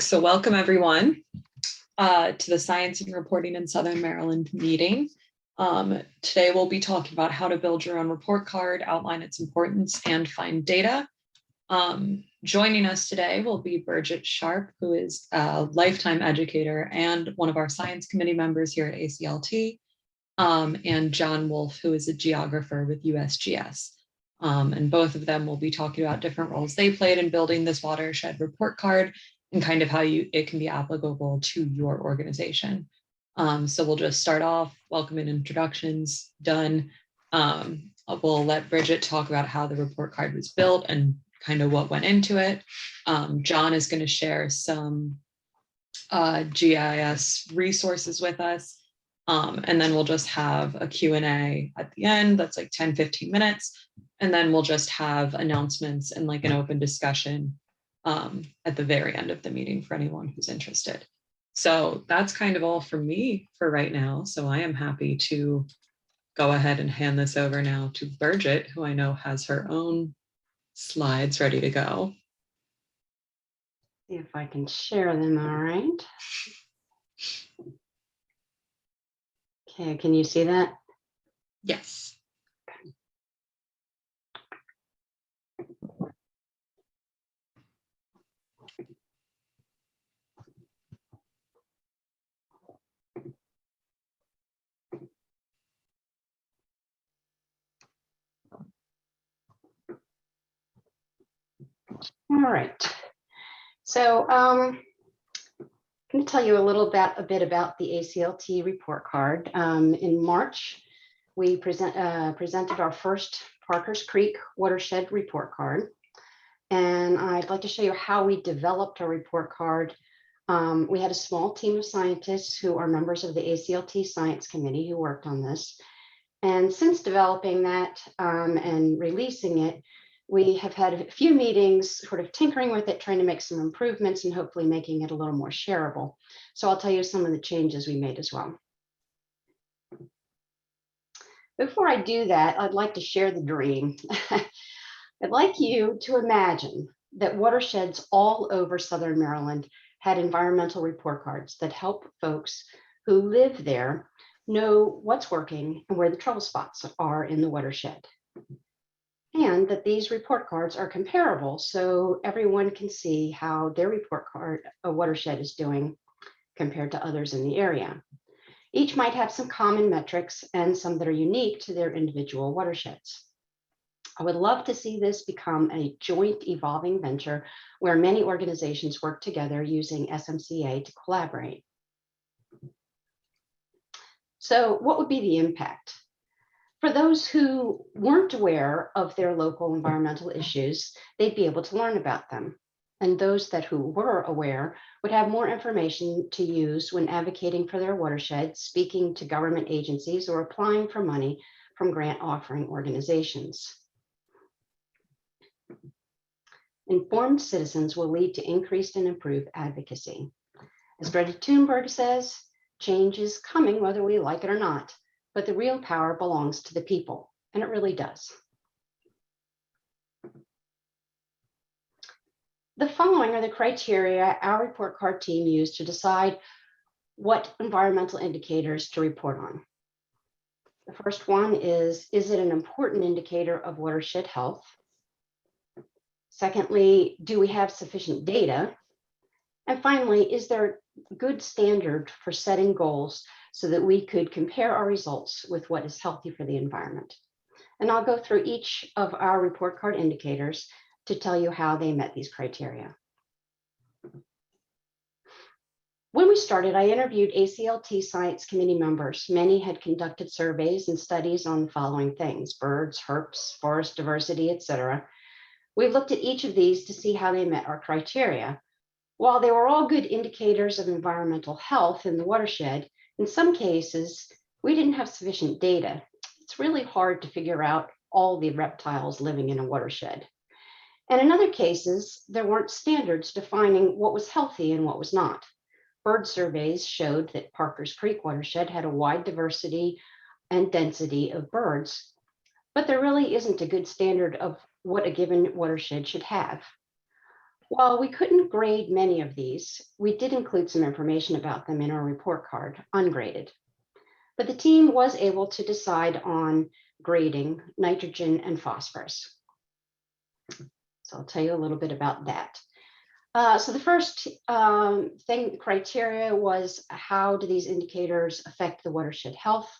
So welcome everyone to the Science and Reporting in Southern Maryland meeting. Today we'll be talking about how to build your own report card, outline its importance, and find data. Joining us today will be Bridget Sharp, who is a lifetime educator and one of our science committee members here at ACLT, and John Wolf, who is a geographer with USGS. And both of them will be talking about different roles they played in building this watershed report card and kind of how it can be applicable to your organization. So we'll just start off, welcome and introductions done. We'll let Bridget talk about how the report card was built and kind of what went into it. John is going to share some GIS resources with us. And then we'll just have a Q&A at the end. That's like 10-15 minutes. And then we'll just have announcements and like an open discussion at the very end of the meeting for anyone who's interested. So that's kind of all from me for right now. So I am happy to go ahead and hand this over now to Bridget, who I know has her own slides ready to go. See if I can share them. All right. Okay, can you see that? Yes. All right. So I'm going to tell you a bit about the ACLT report card. In March, we presented our first Parkers Creek watershed report card. And I'd like to show you how we developed our report card. We had a small team of scientists who are members of the ACLT Science Committee who worked on this. And since developing that and releasing it, we have had a few meetings sort of tinkering with it, trying to make some improvements and hopefully making it a little more shareable. So I'll tell you some of the changes we made as well. Before I do that, I'd like to share the dream. I'd like you to imagine that watersheds all over Southern Maryland had environmental report cards that help folks who live there know what's working and where the trouble spots are in the watershed. And that these report cards are comparable so everyone can see how their report card, a watershed, is doing compared to others in the area. Each might have some common metrics and some that are unique to their individual watersheds. I would love to see this become a joint evolving venture where many organizations work together using SMCA to collaborate. So what would be the impact? For those who weren't aware of their local environmental issues, they'd be able to learn about them. And those who were aware would have more information to use when advocating for their watershed, speaking to government agencies, or applying for money from grant offering organizations. Informed citizens will lead to increased and improved advocacy. As Greta Thunberg says, change is coming whether we like it or not. But the real power belongs to the people, and it really does. The following are the criteria our report card team used to decide what environmental indicators to report on. The first one is it an important indicator of watershed health? Secondly, do we have sufficient data? And finally, is there a good standard for setting goals so that we could compare our results with what is healthy for the environment? And I'll go through each of our report card indicators to tell you how they met these criteria. When we started, I interviewed ACLT Science Committee members. Many had conducted surveys and studies on the following things: birds, herps, forest diversity, etc. We looked at each of these to see how they met our criteria. While they were all good indicators of environmental health in the watershed, in some cases, we didn't have sufficient data. It's really hard to figure out all the reptiles living in a watershed. And in other cases, there weren't standards defining what was healthy and what was not. Bird surveys showed that Parkers Creek watershed had a wide diversity and density of birds, but there really isn't a good standard of what a given watershed should have. While we couldn't grade many of these, we did include some information about them in our report card, ungraded. But the team was able to decide on grading nitrogen and phosphorus. So I'll tell you a little bit about that. So the first criteria was, how do these indicators affect the watershed health?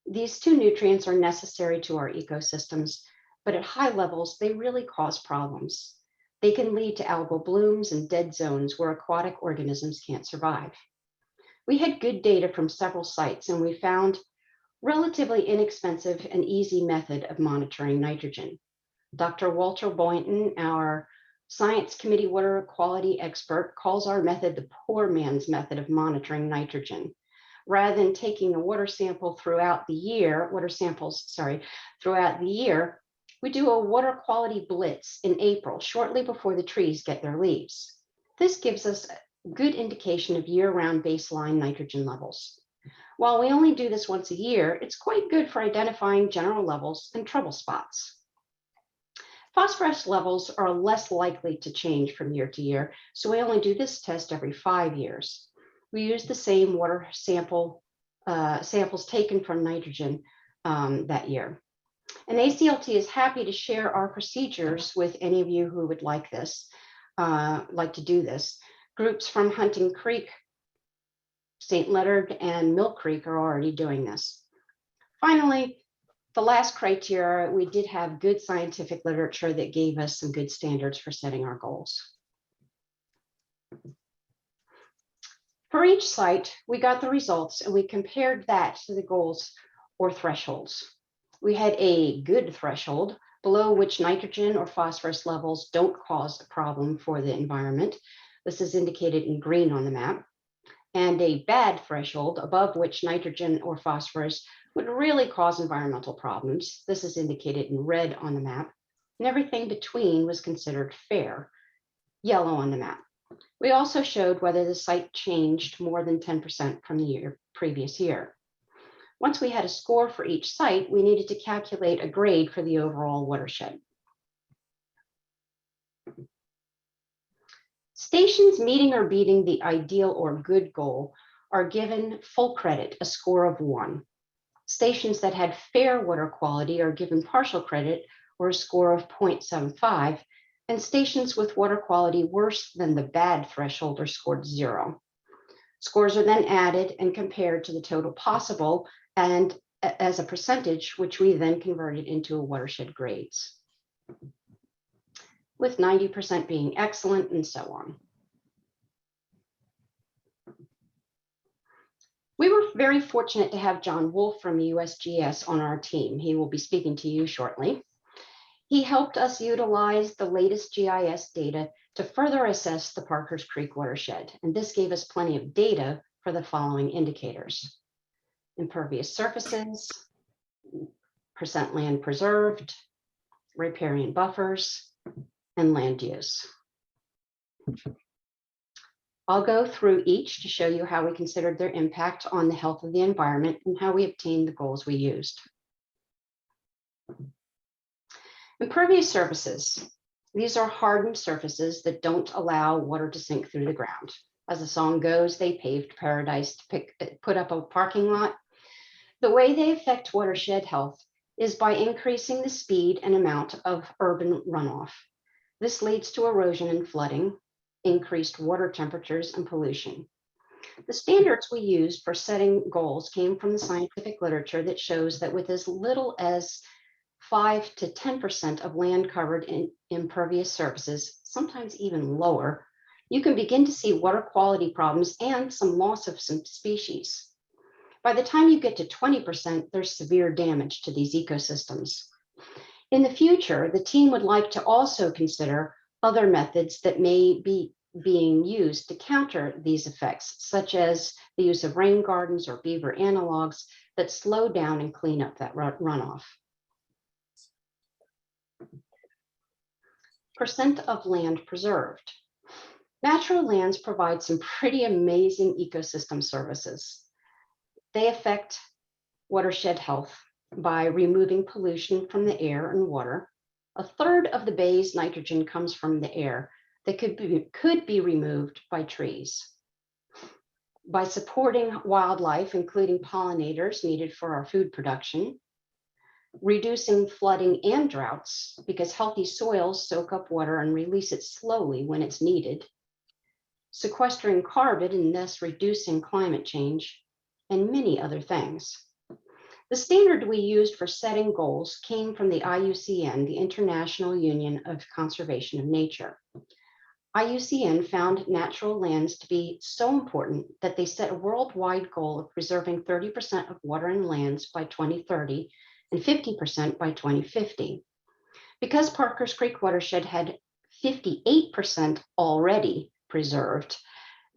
These two nutrients are necessary to our ecosystems, but at high levels, they really cause problems. They can lead to algal blooms and dead zones where aquatic organisms can't survive. We had good data from several sites, and we found relatively inexpensive and easy method of monitoring nitrogen. Dr. Walter Boynton, our Science Committee water quality expert, calls our method the poor man's method of monitoring nitrogen. Rather than taking a water sample throughout the year, we do a water quality blitz in April, shortly before the trees get their leaves. This gives us a good indication of year-round baseline nitrogen levels. While we only do this once a year, it's quite good for identifying general levels and trouble spots. Phosphorus levels are less likely to change from year to year, so we only do this test every 5 years. We use the same water samples taken from nitrogen that year. And ACLT is happy to share our procedures with any of you who would like to do this. Groups from Hunting Creek, St. Leonard, and Mill Creek are already doing this. Finally, the last criteria, we did have good scientific literature that gave us some good standards for setting our goals. For each site, we got the results and we compared that to the goals or thresholds. We had a good threshold, below which nitrogen or phosphorus levels don't cause a problem for the environment. This is indicated in green on the map. And a bad threshold, above which nitrogen or phosphorus would really cause environmental problems. This is indicated in red on the map. And everything between was considered fair, yellow on the map. We also showed whether the site changed more than 10% from the previous year. Once we had a score for each site, we needed to calculate a grade for the overall watershed. Stations meeting or beating the ideal or good goal are given full credit, a score of 1. Stations that had fair water quality are given partial credit, or a score of 0.75, and stations with water quality worse than the bad threshold are scored 0. Scores are then added and compared to the total possible and as a percentage, which we then converted into a watershed grades, with 90% being excellent and so on. We were very fortunate to have John Wolf from USGS on our team. He will be speaking to you shortly. He helped us utilize the latest GIS data to further assess the Parkers Creek watershed, and this gave us plenty of data for the following indicators: impervious surfaces, percent land preserved, riparian buffers, and land use. I'll go through each to show you how we considered their impact on the health of the environment and how we obtained the goals we used. Impervious surfaces. These are hardened surfaces that don't allow water to sink through the ground. As the song goes, they paved paradise to put up a parking lot. The way they affect watershed health is by increasing the speed and amount of urban runoff. This leads to erosion and flooding, increased water temperatures, and pollution. The standards we used for setting goals came from the scientific literature that shows that with as little as 5 to 10% of land covered in impervious surfaces, sometimes even lower, you can begin to see water quality problems and some loss of some species. By the time you get to 20%, there's severe damage to these ecosystems. In the future, the team would like to also consider other methods that may be being used to counter these effects, such as the use of rain gardens or beaver analogs that slow down and clean up that runoff. Percent of land preserved. Natural lands provide some pretty amazing ecosystem services. They affect watershed health by removing pollution from the air and water. A third of the bay's nitrogen comes from the air, that could be removed by trees. By supporting wildlife, including pollinators needed for our food production, reducing flooding and droughts because healthy soils soak up water and release it slowly when it's needed, sequestering carbon and thus reducing climate change, and many other things. The standard we used for setting goals came from the IUCN, the International Union of Conservation of Nature. IUCN found natural lands to be so important that they set a worldwide goal of preserving 30% of water and lands by 2030 and 50% by 2050. Because Parker's Creek watershed had 58% already preserved,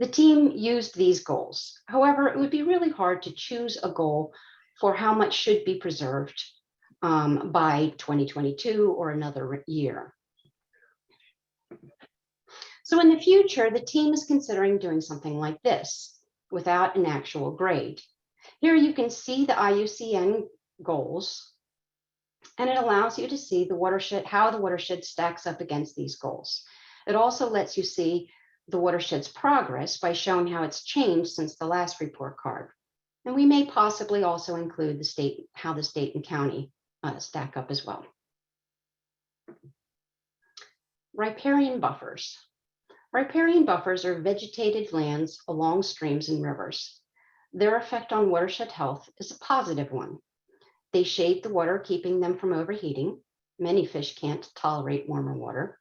the team used these goals. However, it would be really hard to choose a goal for how much should be preserved by 2022 or another year. So in the future, the team is considering doing something like this without an actual grade. Here you can see the IUCN goals, and it allows you to see the watershed, how the watershed stacks up against these goals. It also lets you see the watershed's progress by showing how it's changed since the last report card. And we may possibly also include the state, how the state and county stack up as well. Riparian buffers. Riparian buffers are vegetated lands along streams and rivers. Their effect on watershed health is a positive one. They shade the water, keeping them from overheating. Many fish can't tolerate warmer water.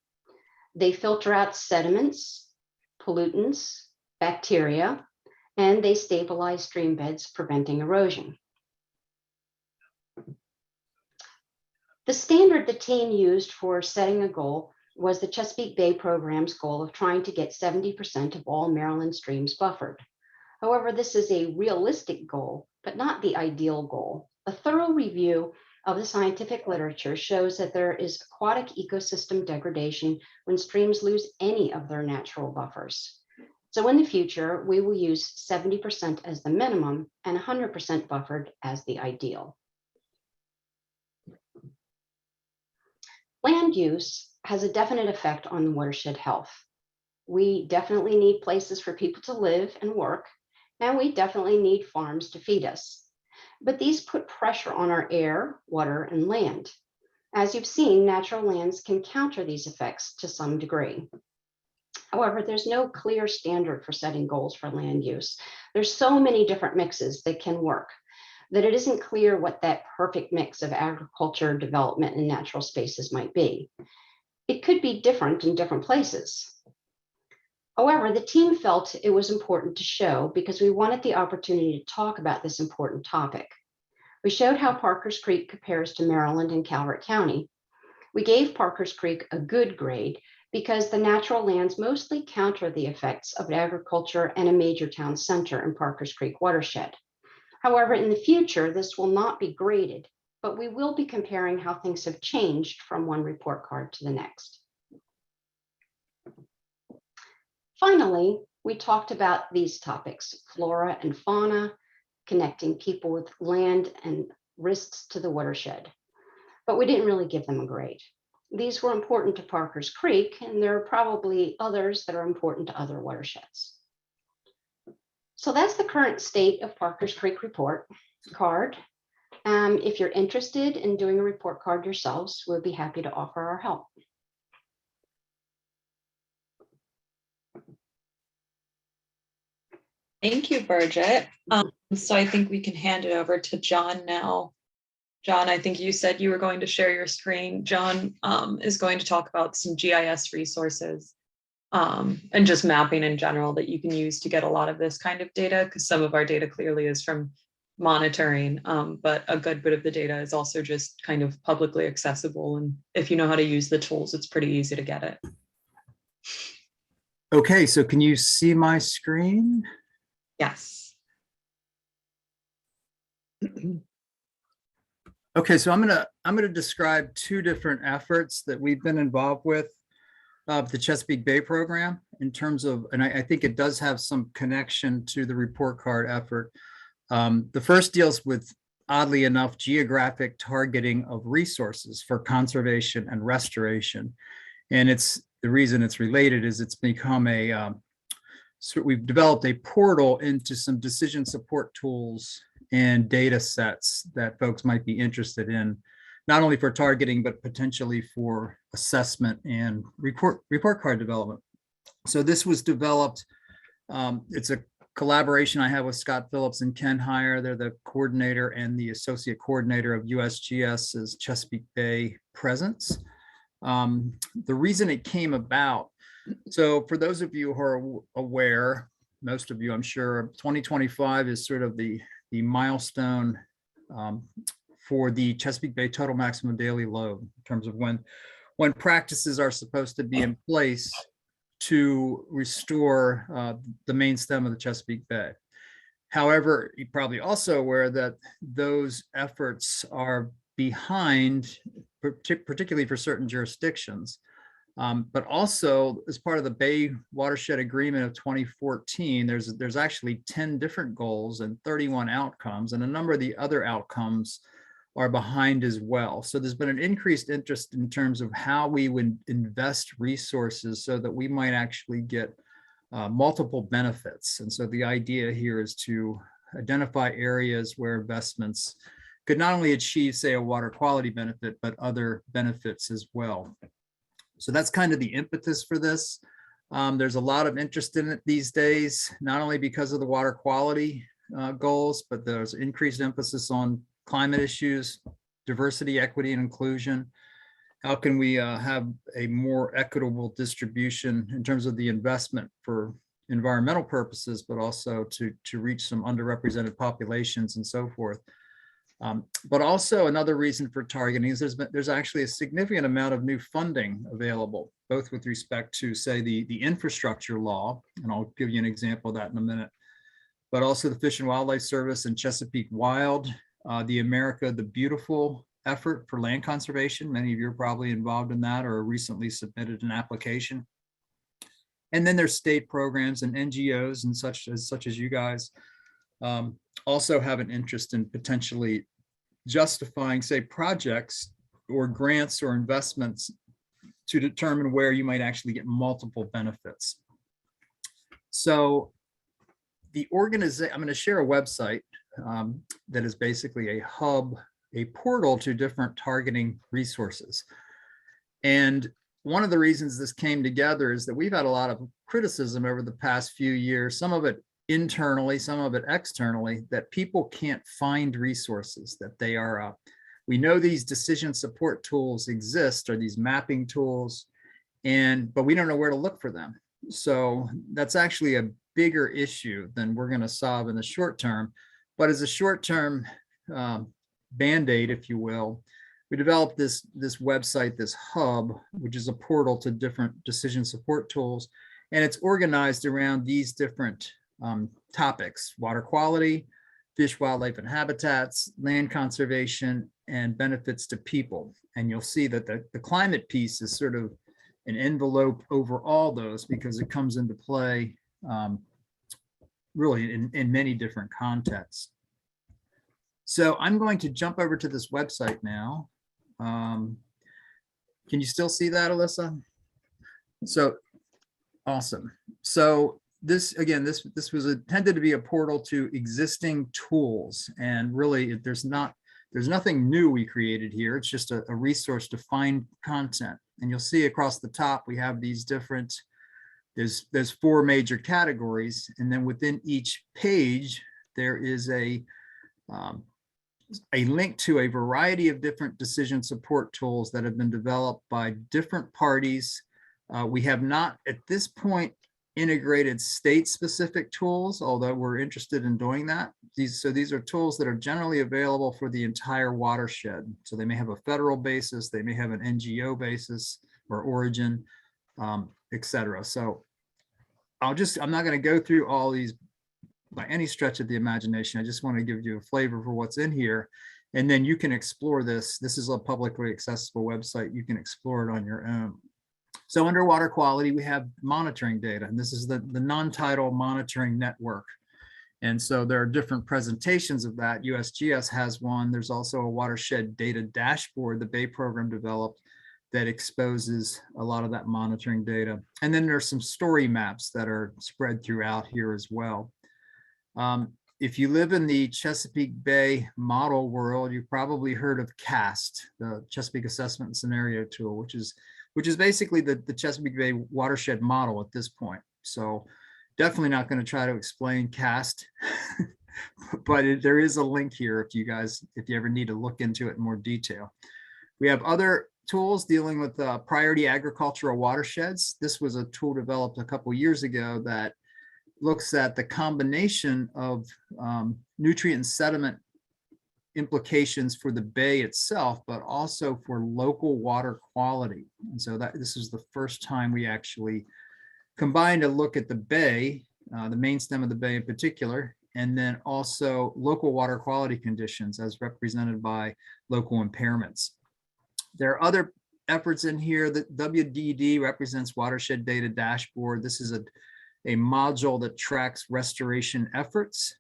They filter out sediments, pollutants, bacteria, and they stabilize stream beds, preventing erosion. The standard the team used for setting a goal was the Chesapeake Bay program's goal of trying to get 70% of all Maryland streams buffered. However, this is a realistic goal, but not the ideal goal. A thorough review of the scientific literature shows that there is aquatic ecosystem degradation when streams lose any of their natural buffers. So in the future, we will use 70% as the minimum and 100% buffered as the ideal. Land use has a definite effect on watershed health. We definitely need places for people to live and work, and we definitely need farms to feed us. But these put pressure on our air, water, and land. As you've seen, natural lands can counter these effects to some degree. However, there's no clear standard for setting goals for land use. There's so many different mixes that can work that it isn't clear what that perfect mix of agriculture, development, and natural spaces might be. It could be different in different places. However, the team felt it was important to show because we wanted the opportunity to talk about this important topic. We showed how Parker's Creek compares to Maryland and Calvert County. We gave Parker's Creek a good grade because the natural lands mostly counter the effects of agriculture and a major town center in Parker's Creek watershed. However, in the future, this will not be graded, but we will be comparing how things have changed from one report card to the next. Finally, we talked about these topics, flora and fauna, connecting people with land and risks to the watershed, but we didn't really give them a grade. These were important to Parker's Creek, and there are probably others that are important to other watersheds. So that's the current state of Parker's Creek report card. If you're interested in doing a report card yourselves, we'll be happy to offer our help. Thank you, Bridget. So I think we can hand it over to John now. John, I think you said you were going to share your screen. John is going to talk about some GIS resources and just mapping in general that you can use to get a lot of this kind of data, because some of our data clearly is from monitoring, but a good bit of the data is also just kind of publicly accessible. And if you know how to use the tools, it's pretty easy to get it. Okay, so can you see my screen? Yes. Okay, so I'm gonna describe two different efforts that we've been involved with the Chesapeake Bay program in terms of, and I think it does have some connection to the report card effort. The first deals with, oddly enough, geographic targeting of resources for conservation and restoration. And it's the reason it's related is it's become so we've developed a portal into some decision support tools and data sets that folks might be interested in, not only for targeting, but potentially for assessment and report card development. So this was developed, it's a collaboration I have with Scott Phillips and Ken Heyer. They're the coordinator and the associate coordinator of USGS's Chesapeake Bay presence. The reason it came about, so for those of you who are aware, most of you, I'm sure, 2025 is sort of the milestone for the Chesapeake Bay total maximum daily load in terms of when practices are supposed to be in place to restore the main stem of the Chesapeake Bay. However, you're probably also aware that those efforts are behind, particularly for certain jurisdictions. But also as part of the Bay Watershed Agreement of 2014, there's actually 10 different goals and 31 outcomes, and a number of the other outcomes are behind as well. So there's been an increased interest in terms of how we would invest resources so that we might actually get multiple benefits. And so the idea here is to identify areas where investments could not only achieve, say, a water quality benefit, but other benefits as well. So that's kind of the impetus for this. There's a lot of interest in it these days, not only because of the water quality goals, but there's increased emphasis on climate issues, diversity, equity, and inclusion. How can we have a more equitable distribution in terms of the investment for environmental purposes, but also to reach some underrepresented populations and so forth. But also another reason for targeting is there's actually a significant amount of new funding available, both with respect to, say, the infrastructure law, and I'll give you an example of that in a minute, but also the Fish and Wildlife Service and Chesapeake Wild, the America the Beautiful effort for land conservation. Many of you are probably involved in that or recently submitted an application. And then there's state programs and NGOs and such as you guys also have an interest in potentially justifying, say, projects or grants or investments to determine where you might actually get multiple benefits. So the organization, I'm going to share a website that is basically a hub, a portal to different targeting resources. And one of the reasons this came together is that we've had a lot of criticism over the past few years, some of it internally, some of it externally, that people can't find resources, that they are, we know these decision support tools exist, or these mapping tools, but we don't know where to look for them. So that's actually a bigger issue than we're going to solve in the short term. But as a short-term Band-Aid, if you will, we developed this website, this hub, which is a portal to different decision support tools. And it's organized around these different topics: water quality, fish, wildlife, and habitats, land conservation, and benefits to people. And you'll see that the climate piece is sort of an envelope over all those, because it comes into play really in many different contexts. So I'm going to jump over to this website now. Can you still see that, Alyssa? So awesome. So this, again, this was intended to be a portal to existing tools, and really there's nothing new we created here. It's just a resource to find content. And you'll see across the top we have these different, there's 4 major categories, and then within each page there is a link to a variety of different decision support tools that have been developed by different parties. We have not at this point integrated state-specific tools, although we're interested in doing that. These are tools that are generally available for the entire watershed. So they may have a federal basis, they may have an NGO basis or origin, etc. So I'm not going to go through all these by any stretch of the imagination. I just want to give you a flavor for what's in here, and then you can explore this. This is a publicly accessible website. You can explore it on your own. So under water quality, we have monitoring data, and this is the non-tidal monitoring network. And so there are different presentations of that. USGS has one. There's also a watershed data dashboard the Bay program developed that exposes a lot of that monitoring data. And then there's some story maps that are spread throughout here as well. If you live in the Chesapeake Bay model world, you've probably heard of CAST, the Chesapeake Assessment and Scenario Tool, which is basically the Chesapeake Bay watershed model at this point. So definitely not going to try to explain CAST, but there is a link here if you ever need to look into it in more detail. We have other tools dealing with priority agricultural watersheds. This was a tool developed a couple years ago that looks at the combination of nutrient and sediment implications for the bay itself, but also for local water quality. And so this is the first time we actually combined a look at the bay, the main stem of the bay in particular, and then also local water quality conditions as represented by local impairments. There are other efforts in here. That WDD represents Watershed Data Dashboard. This is a module that tracks restoration efforts.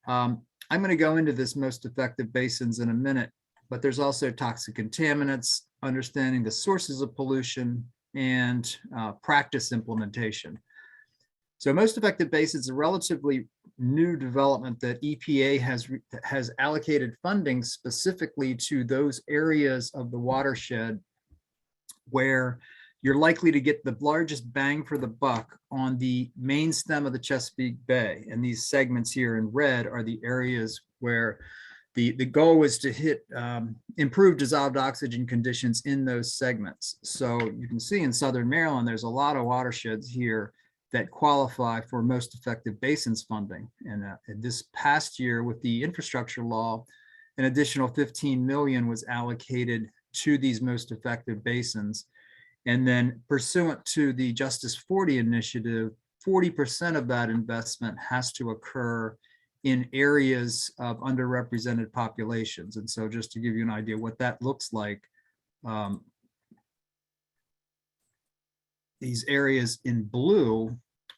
I'm going to go into this most effective basins in a minute, but there's also toxic contaminants, understanding the sources of pollution, and practice implementation. So most effective basins is a relatively new development that EPA has allocated funding specifically to those areas of the watershed where you're likely to get the largest bang for the buck on the main stem of the Chesapeake Bay. And these segments here in red are the areas where the goal is to hit improved dissolved oxygen conditions in those segments. So you can see in Southern Maryland, there's a lot of watersheds here that qualify for most effective basins funding. And this past year with the infrastructure law, an additional 15 million was allocated to these most effective basins. And then pursuant to the Justice 40 initiative, 40% of that investment has to occur in areas of underrepresented populations. And so just to give you an idea what that looks like, these areas in blue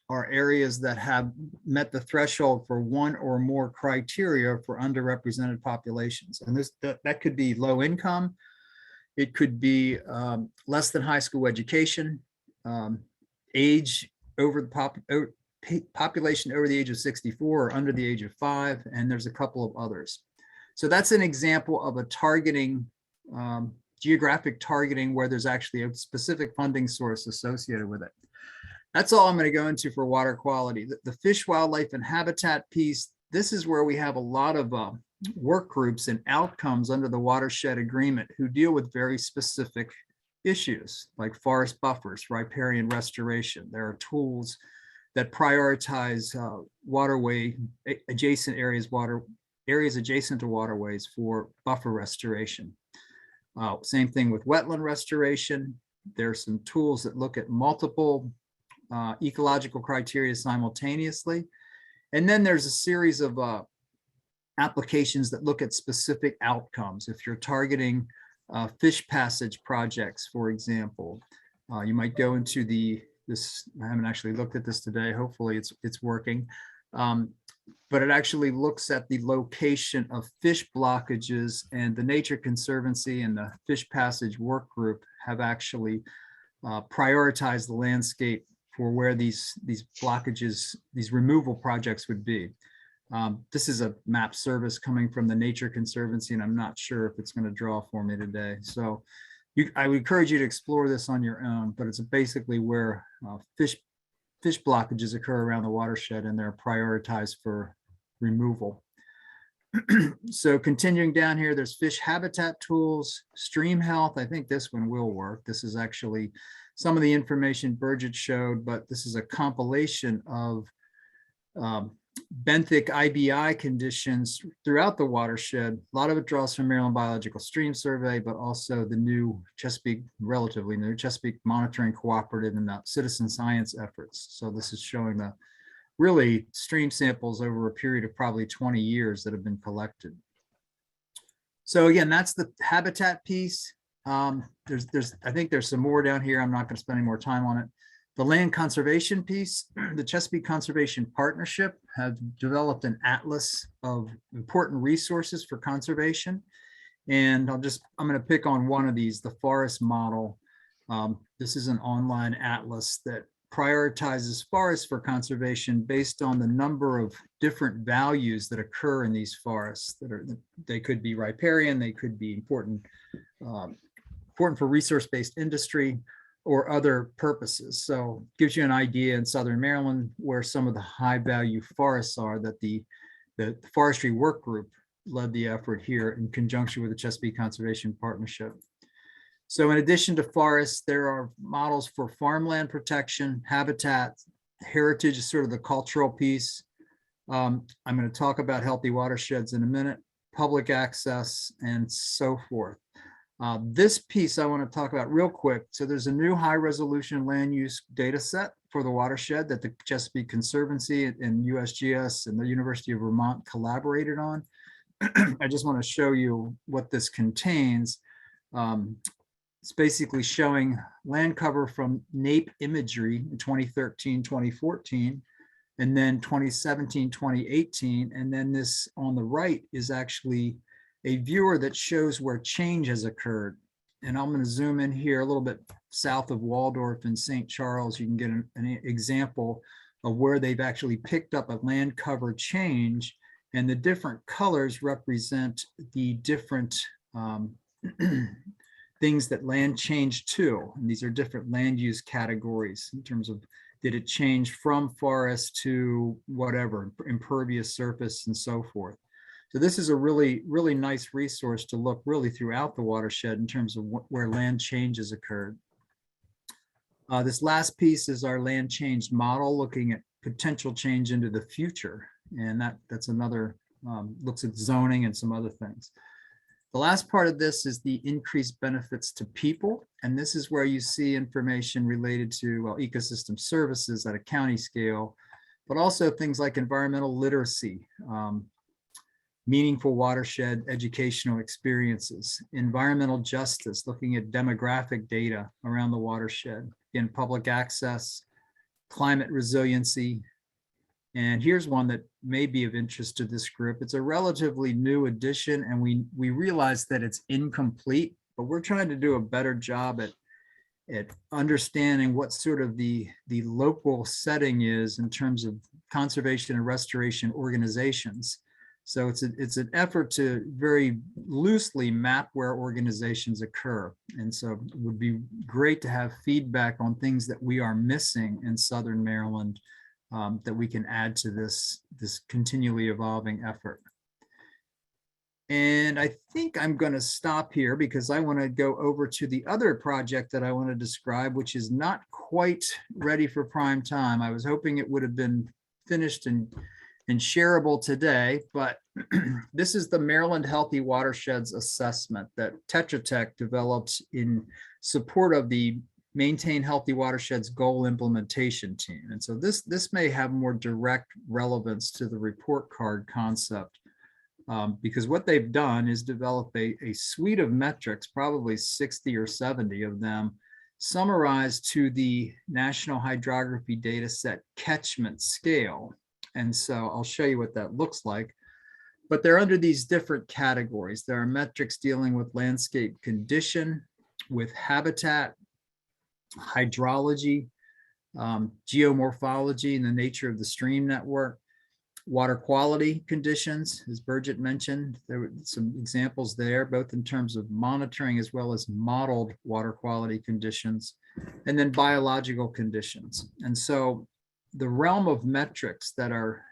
are areas that have met the threshold for one or more criteria for underrepresented populations. And that could be low income, it could be less than high school education, age over the population over the age of 64 or under the age of 5, and there's a couple of others. So that's an example of a targeting, geographic targeting where there's actually a specific funding source associated with it. That's all I'm going to go into for water quality. The fish, wildlife, and habitat piece, this is where we have a lot of work groups and outcomes under the watershed agreement who deal with very specific issues like forest buffers, riparian restoration. There are tools that prioritize waterway adjacent areas, areas adjacent to waterways for buffer restoration. Same thing with wetland restoration. There are some tools that look at multiple ecological criteria simultaneously. And then there's a series of applications that look at specific outcomes. If you're targeting fish passage projects, for example, you might go into this, I haven't actually looked at this today, hopefully it's working, but it actually looks at the location of fish blockages, and the Nature Conservancy and the Fish Passage Work Group have actually prioritized the landscape for where these blockages, these removal projects would be. This is a map service coming from the Nature Conservancy, and I'm not sure if it's going to draw for me today. So I would encourage you to explore this on your own, but it's basically where fish blockages occur around the watershed, and they're prioritized for removal. So continuing down here, there's fish habitat tools, stream health. I think this one will work. This is actually some of the information Burgett showed, but this is a compilation of benthic IBI conditions throughout the watershed. A lot of it draws from Maryland Biological Stream Survey, but also the new Chesapeake, relatively new Chesapeake Monitoring Cooperative and the citizen science efforts. So this is showing the really stream samples over a period of probably 20 years that have been collected. So again, that's the habitat piece. I think there's some more down here. I'm not going to spend any more time on it. The land conservation piece, the Chesapeake Conservation Partnership have developed an atlas of important resources for conservation. And I'm going to pick on one of these, the forest model. This is an online atlas that prioritizes forests for conservation based on the number of different values that occur in these forests. They could be riparian, they could be important for resource-based industry or other purposes. So it gives you an idea in Southern Maryland where some of the high value forests are that the forestry work group led the effort here in conjunction with the Chesapeake Conservation Partnership. So in addition to forests, there are models for farmland protection, habitat, heritage is sort of the cultural piece. I'm going to talk about healthy watersheds in a minute, public access, and so forth. This piece I want to talk about real quick. So there's a new high resolution land use data set for the watershed that the Chesapeake Conservancy and USGS and the University of Vermont collaborated on. I just want to show you what this contains. It's basically showing land cover from NAPE imagery in 2013, 2014, and then 2017, 2018. And then this on the right is actually a viewer that shows where change has occurred. And I'm going to zoom in here a little bit south of Waldorf and St. Charles. You can get an example of where they've actually picked up a land cover change, and the different colors represent the different things that land changed to. And these are different land use categories in terms of, did it change from forest to whatever, impervious surface and so forth. So this is a really, really nice resource to look really throughout the watershed in terms of where land changes occurred. This last piece is our land change model, looking at potential change into the future. And that's another, looks at zoning and some other things. The last part of this is the increased benefits to people. And this is where you see information related to, well, ecosystem services at a county scale, but also things like environmental literacy, meaningful watershed educational experiences, environmental justice, looking at demographic data around the watershed, again, public access, climate resiliency. And here's one that may be of interest to this group. It's a relatively new addition, and we realize that it's incomplete, but we're trying to do a better job at understanding what sort of the local setting is in terms of conservation and restoration organizations. So it's an effort to very loosely map where organizations occur. And so it would be great to have feedback on things that we are missing in Southern Maryland that we can add to this continually evolving effort. And I think I'm going to stop here because I want to go over to the other project that I want to describe, which is not quite ready for prime time. I was hoping it would have been finished and shareable today, but this is the Maryland Healthy Watersheds Assessment that Tetra Tech developed in support of the Maintain Healthy Watersheds goal implementation team. And so this may have more direct relevance to the report card concept, because what they've done is develop a suite of metrics, probably 60 or 70 of them, summarized to the National Hydrography Data Set catchment scale. And so I'll show you what that looks like. But they're under these different categories. There are metrics dealing with landscape condition, with habitat, hydrology, geomorphology and the nature of the stream network, water quality conditions, as Birgit mentioned. There were some examples there, both in terms of monitoring as well as modeled water quality conditions, and then biological conditions. And so the realm of metrics that are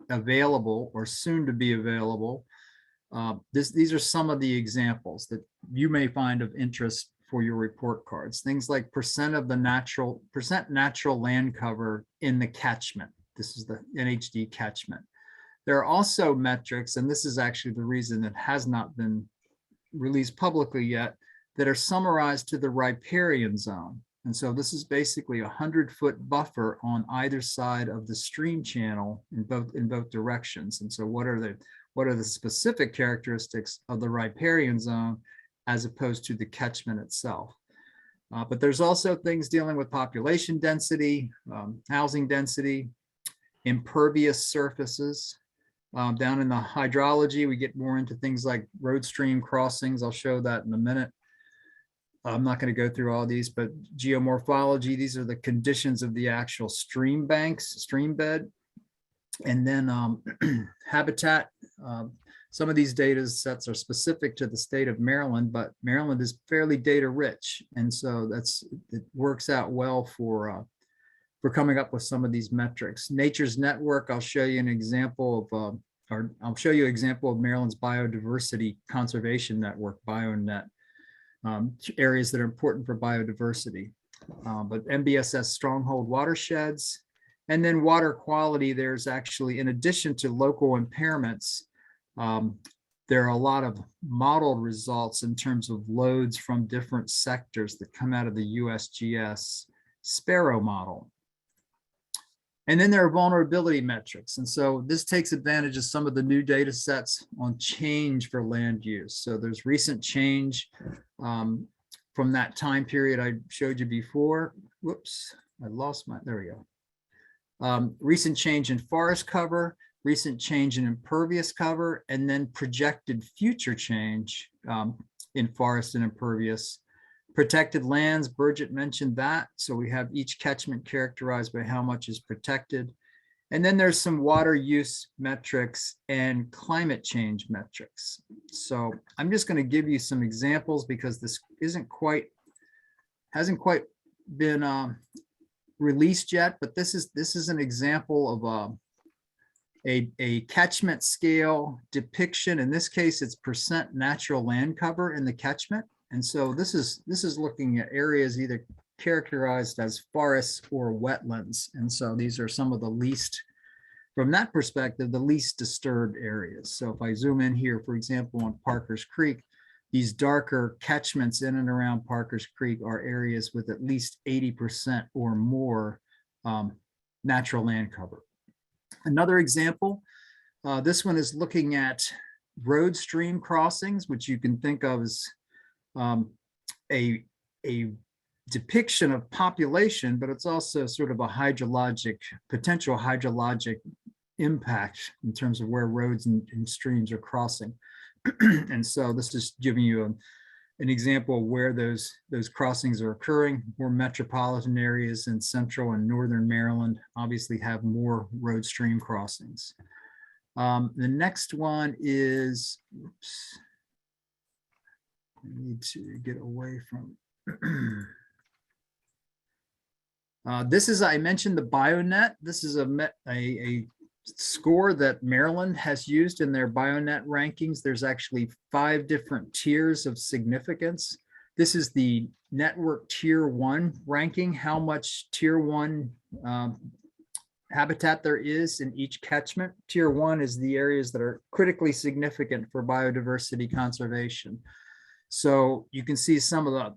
available or soon to be available, these are some of the examples that you may find of interest for your report cards. Things like percent natural land cover in the catchment. This is the NHD catchment. There are also metrics, and this is actually the reason it has not been released publicly yet, that are summarized to the riparian zone. And so this is basically 100-foot buffer on either side of the stream channel in both directions. And so what are the specific characteristics of the riparian zone as opposed to the catchment itself? But there's also things dealing with population density, housing density, impervious surfaces. Down in the hydrology, we get more into things like road stream crossings. I'll show that in a minute. I'm not going to go through all these, but geomorphology, these are the conditions of the actual stream banks, stream bed. And then habitat. Some of these data sets are specific to the state of Maryland, but Maryland is fairly data rich. And so it works out well for coming up with some of these metrics. Nature's Network, I'll show you an example of, I'll show you an example of Maryland's Biodiversity Conservation Network, BioNet, areas that are important for biodiversity. But MBSS stronghold watersheds, and then water quality, there's actually, in addition to local impairments, there are a lot of modeled results in terms of loads from different sectors that come out of the USGS Sparrow model. And then there are vulnerability metrics. And so this takes advantage of some of the new data sets on change for land use. So there's recent change from that time period I showed you before. Whoops, I lost my, there we go. Recent change in forest cover, recent change in impervious cover, and then projected future change in forest and impervious. Protected lands, Burgett mentioned that. So we have each catchment characterized by how much is protected. And then there's some water use metrics and climate change metrics. So I'm just going to give you some examples because this hasn't quite been released yet, but this is an example of a catchment scale depiction. In this case, it's percent natural land cover in the catchment. And so this is looking at areas either characterized as forests or wetlands. And so these are some of the least, from that perspective, the least disturbed areas. So if I zoom in here, for example, on Parker's Creek, these darker catchments in and around Parker's Creek are areas with at least 80% or more natural land cover. Another example, this one is looking at road stream crossings, which you can think of as a depiction of population, but it's also sort of a potential hydrologic impact in terms of where roads and streams are crossing. And so this is giving you an example of where those crossings are occurring. More metropolitan areas in central and northern Maryland obviously have more road stream crossings. The next one is, oops, I need to get away from this is, I mentioned the BioNet. This is a score that Maryland has used in their BioNet rankings. There's actually 5 different tiers of significance. This is the network tier 1 ranking, how much tier 1 habitat there is in each catchment. Tier 1 is the areas that are critically significant for biodiversity conservation. So you can see some of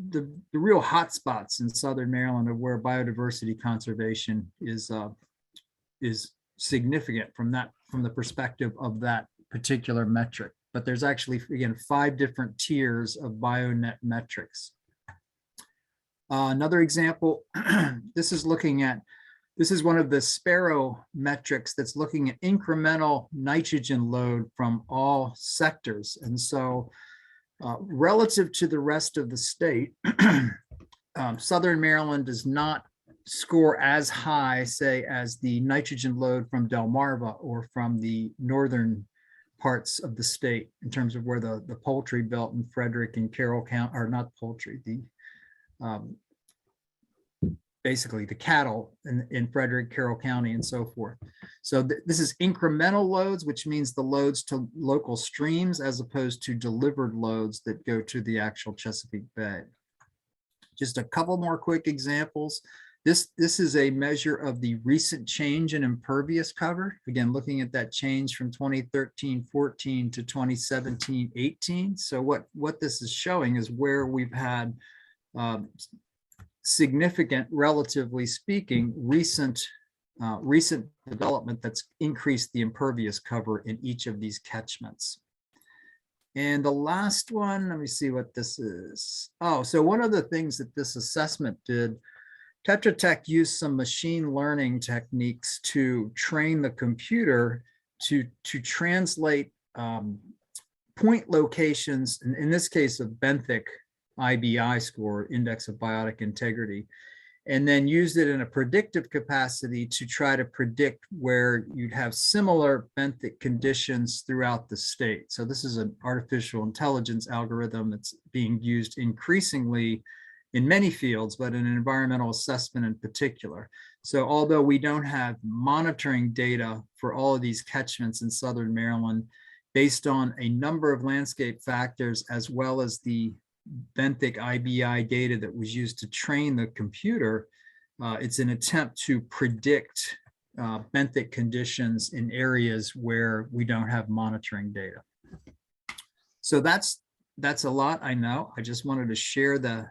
the real hotspots in Southern Maryland of where biodiversity conservation is significant from the perspective of that particular metric. But there's actually, again, 5 different tiers of BioNet metrics. Another example, this is one of the Sparrow metrics that's looking at incremental nitrogen load from all sectors. And so relative to the rest of the state, Southern Maryland does not score as high, say, as the nitrogen load from Delmarva or from the northern parts of the state in terms of where the poultry belt in Frederick and Carroll County, or not poultry, basically the cattle in Frederick, Carroll County, and so forth. So this is incremental loads, which means the loads to local streams as opposed to delivered loads that go to the actual Chesapeake Bay. Just a couple more quick examples. This is a measure of the recent change in impervious cover. Again, looking at that change from 2013-14 to 2017-18. So what this is showing is where we've had significant, relatively speaking, recent development that's increased the impervious cover in each of these catchments. And the last one, let me see what this is. Oh, so one of the things that this assessment did, Tetra Tech used some machine learning techniques to train the computer to translate point locations, in this case of benthic IBI score, Index of Biotic Integrity, and then used it in a predictive capacity to try to predict where you'd have similar benthic conditions throughout the state. So this is an artificial intelligence algorithm that's being used increasingly in many fields, but in environmental assessment in particular. So although we don't have monitoring data for all of these catchments in Southern Maryland, based on a number of landscape factors, as well as the benthic IBI data that was used to train the computer, it's an attempt to predict benthic conditions in areas where we don't have monitoring data. So that's a lot, I know. I just wanted to share the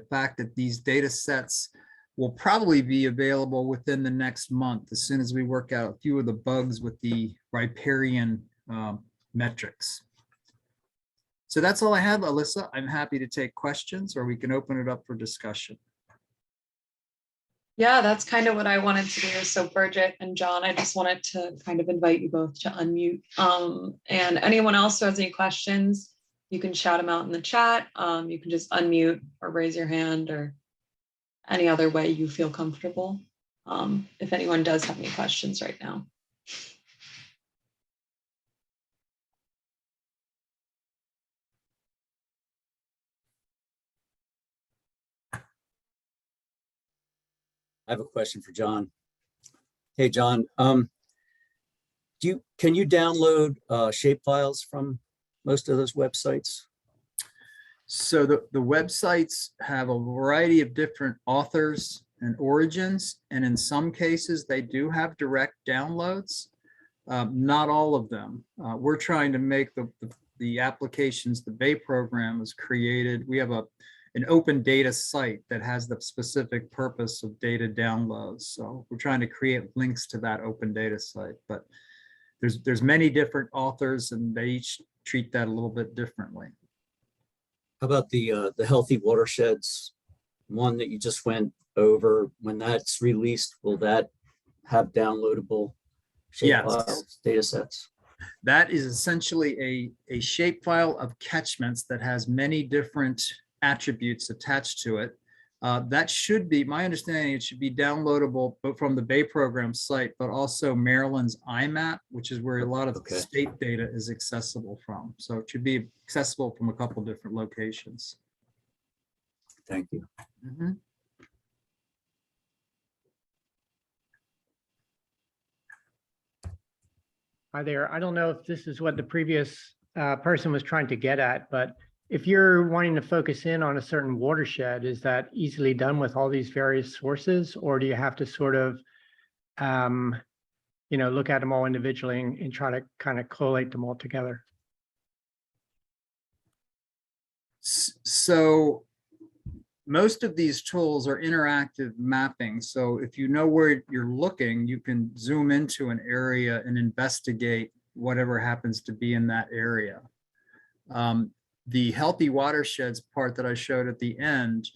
fact that these data sets will probably be available within the next month, as soon as we work out a few of the bugs with the riparian metrics. So that's all I have, Alyssa. I'm happy to take questions, or we can open it up for discussion. Yeah, that's kind of what I wanted to do. So Bridget and John, I just wanted to kind of invite you both to unmute. And anyone else who has any questions, you can shout them out in the chat. You can just unmute or raise your hand, or any other way you feel comfortable. If anyone does have any questions right now. I have a question for John. Hey, John, can you download shape files from most of those websites? So the websites have a variety of different authors and origins, and in some cases they do have direct downloads. Not all of them. We're trying to make the applications the Bay program has created. We have an open data site that has the specific purpose of data downloads. So we're trying to create links to that open data site, but there's many different authors and they each treat that a little bit differently. How about the Healthy Watersheds one that you just went over? When that's released, will that have downloadable shape files, data sets? That is essentially a shapefile of catchments that has many different attributes attached to it. That should be, my understanding, it should be downloadable both from the Bay program site, but also Maryland's IMAP, which is where a lot of state data is accessible from. So it should be accessible from a couple different locations. Thank you. Mm-hmm. Hi there. I don't know if this is what the previous person was trying to get at, but if you're wanting to focus in on a certain watershed, is that easily done with all these various sources, or do you have to sort of, look at them all individually and try to kind of collate them all together? So most of these tools are interactive mapping. So if you know where you're looking, you can zoom into an area and investigate whatever happens to be in that area. The Healthy Watersheds part that I showed at the end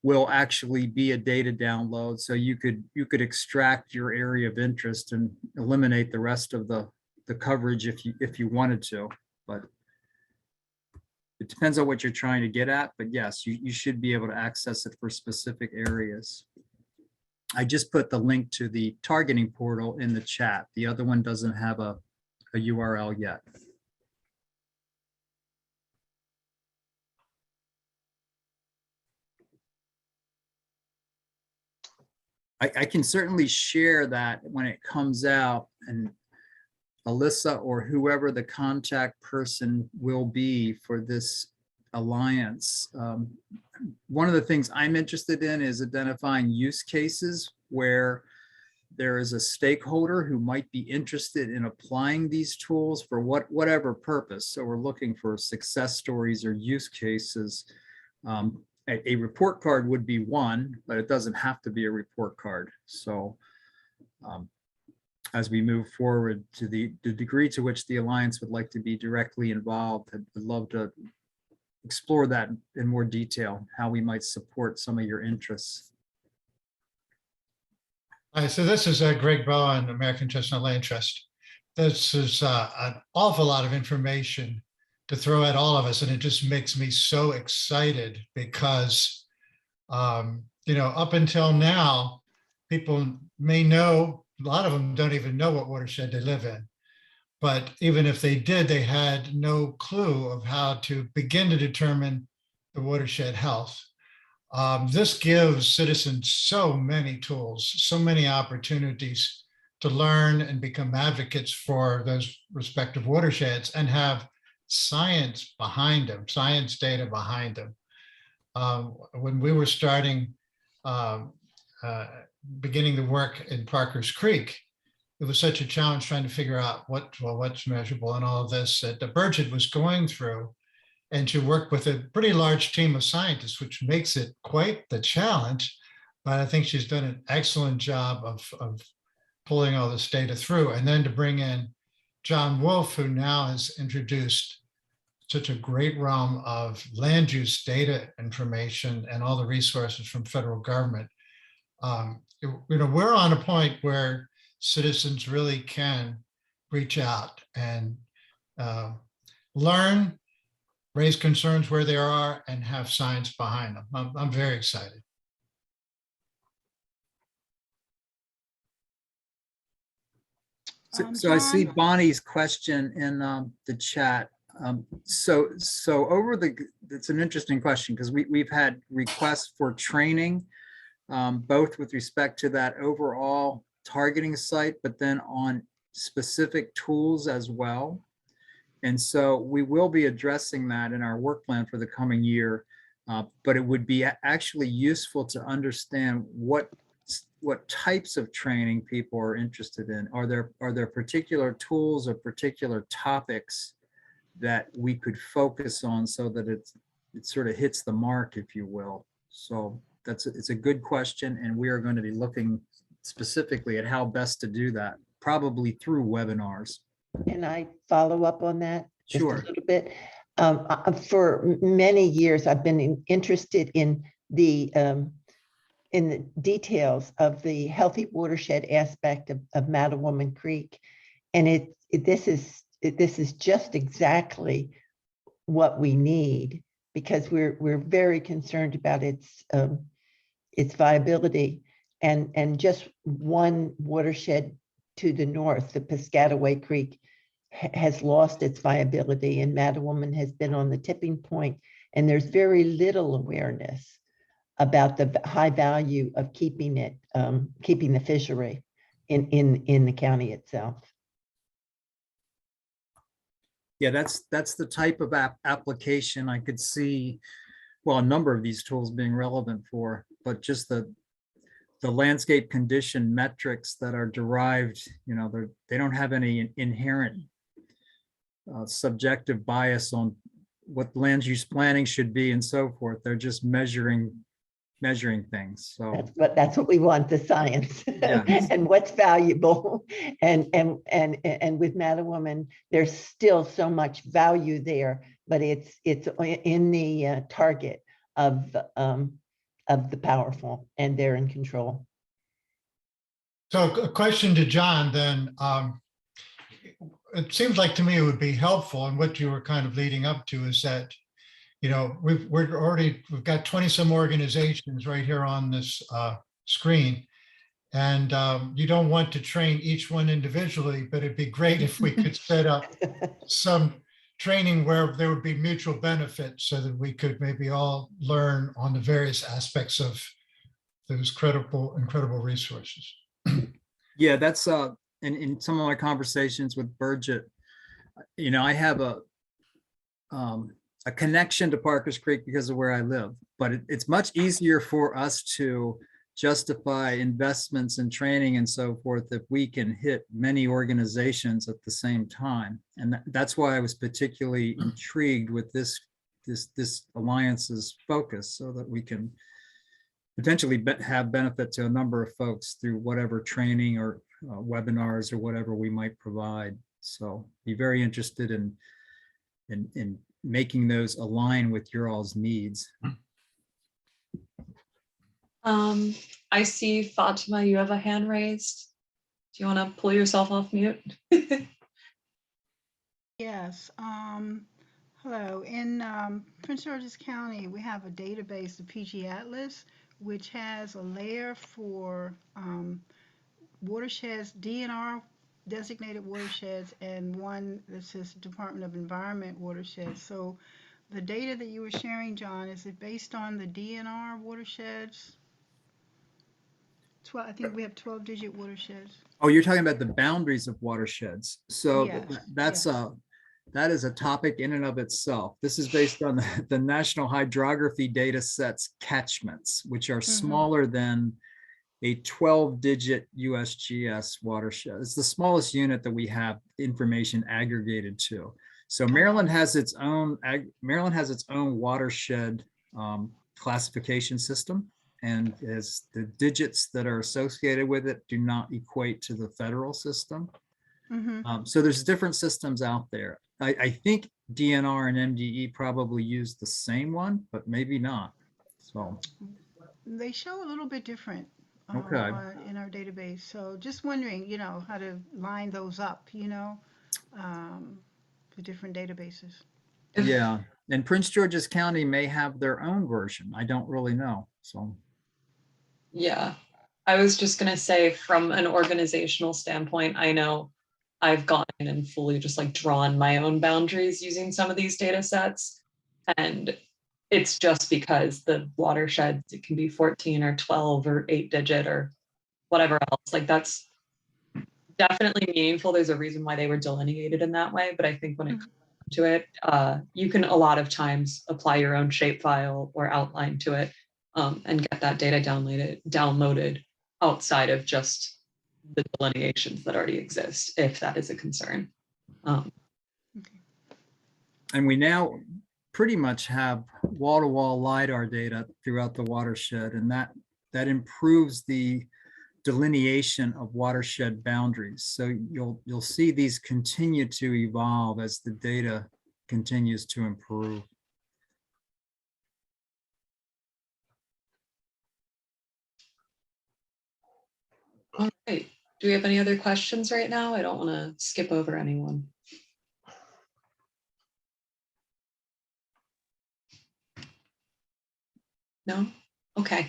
will actually be a data download. So you could extract your area of interest and eliminate the rest of the coverage if you wanted to, but it depends on what you're trying to get at. But yes, you should be able to access it for specific areas. I just put the link to the targeting portal in the chat. The other one doesn't have a URL yet. I can certainly share that when it comes out, and Alyssa or whoever the contact person will be for this alliance. One of the things I'm interested in is identifying use cases where there is a stakeholder who might be interested in applying these tools for whatever purpose. So we're looking for success stories or use cases. A report card would be one, but it doesn't have to be a report card. So as we move forward, to the degree to which the Alliance would like to be directly involved, I'd love to explore that in more detail, how we might support some of your interests. Hi, so this is Greg Bowen, American Chestnut Land Trust. This is an awful lot of information to throw at all of us. And it just makes me so excited because, up until now, people may know, a lot of them don't even know what watershed they live in. But even if they did, they had no clue of how to begin to determine the watershed health. This gives citizens so many tools, so many opportunities to learn and become advocates for those respective watersheds and have science behind them, science data behind them. When we were beginning the work in Parker's Creek, it was such a challenge trying to figure out what's measurable and all of this that Bridget was going through. And she worked with a pretty large team of scientists, which makes it quite the challenge. But I think she's done an excellent job of pulling all this data through. And then to bring in John Wolf, who now has introduced such a great realm of land use data information and all the resources from federal government. We're on a point where citizens really can reach out and learn, raise concerns where they are, and have science behind them. I'm very excited. So I see John? Bonnie's question in the chat. So it's an interesting question because we've had requests for training, both with respect to that overall targeting site, but then on specific tools as well. And so we will be addressing that in our work plan for the coming year. But it would be actually useful to understand what types of training people are interested in. Are there particular tools or particular topics that we could focus on so that it sort of hits the mark, if you will? So it's a good question, and we are going to be looking specifically at how best to do that, probably through webinars. Can I follow up on that? Just Sure. a little bit. For many years, I've been interested in the details of the healthy watershed aspect of Mattawoman Creek, and this is just exactly what we need, because we're very concerned about its viability, and just one watershed to the north, the Piscataway Creek, has lost its viability, and Mattawoman has been on the tipping point, and there's very little awareness about the high value of keeping the fishery in the county itself. Yeah, that's the type of application I could see, well, a number of these tools being relevant for, but just the landscape condition metrics that are derived, they don't have any inherent subjective bias on what land use planning should be and so forth. They're just measuring things. So That's what we want, the science. Yeah. And what's valuable. And with Mattawoman, there's still so much value there, but it's in the target of the powerful, and they're in control. So a question to John then. It seems like to me it would be helpful, and what you were kind of leading up to is that, we've got 20 some organizations right here on this screen, and you don't want to train each one individually, but it'd be great if we could set up some training where there would be mutual benefits so that we could maybe all learn on the various aspects of those incredible resources. yeah, that's in some of my conversations with Bridget, I have a connection to Parker's Creek because of where I live, but it's much easier for us to justify investments in training and so forth if we can hit many organizations at the same time. And that's why I was particularly intrigued with this alliance's focus, so that we can potentially have benefit to a number of folks through whatever training or webinars or whatever we might provide. So be very interested in making those align with your all's needs. I see Fatima, you have a hand raised. Do you want to pull yourself off mute? Yes. Hello. In Prince George's County, we have a database, the PG Atlas, which has a layer for watersheds, DNR designated watersheds, and one that says Department of Environment watersheds. So the data that you were sharing, John, is it based on the DNR watersheds? 12, I think we have 12-digit watersheds. Oh, you're talking about the boundaries of watersheds. So Yes, that's yes. that is a topic in and of itself. This is based on the National Hydrography Data Sets catchments, which are smaller than a 12-digit USGS watershed. It's the smallest unit that we have information aggregated to. So Maryland has its own watershed classification system, and as the digits that are associated with it do not equate to the federal system. So there's different systems out there. I think DNR and MDE probably use the same one, but maybe not. So They show a little bit different okay. in our database. So just wondering, how to line those up, for different databases. Yeah, and Prince George's County may have their own version. I don't really know. So Yeah, I was just gonna say, from an organizational standpoint, I know I've gone in and fully just like drawn my own boundaries using some of these data sets. And it's just because the watersheds, it can be 14 or 12 or 8-digit or whatever else. Like that's definitely meaningful. There's a reason why they were delineated in that way. But I think when it comes to it, you can a lot of times apply your own shapefile or outline to it and get that data downloaded outside of just the delineations that already exist, if that is a concern. and we now pretty much have wall-to-wall LiDAR data throughout the watershed, and that improves the delineation of watershed boundaries. So you'll see these continue to evolve as the data continues to improve. All right. Do we have any other questions right now? I don't want to skip over anyone. No? Okay.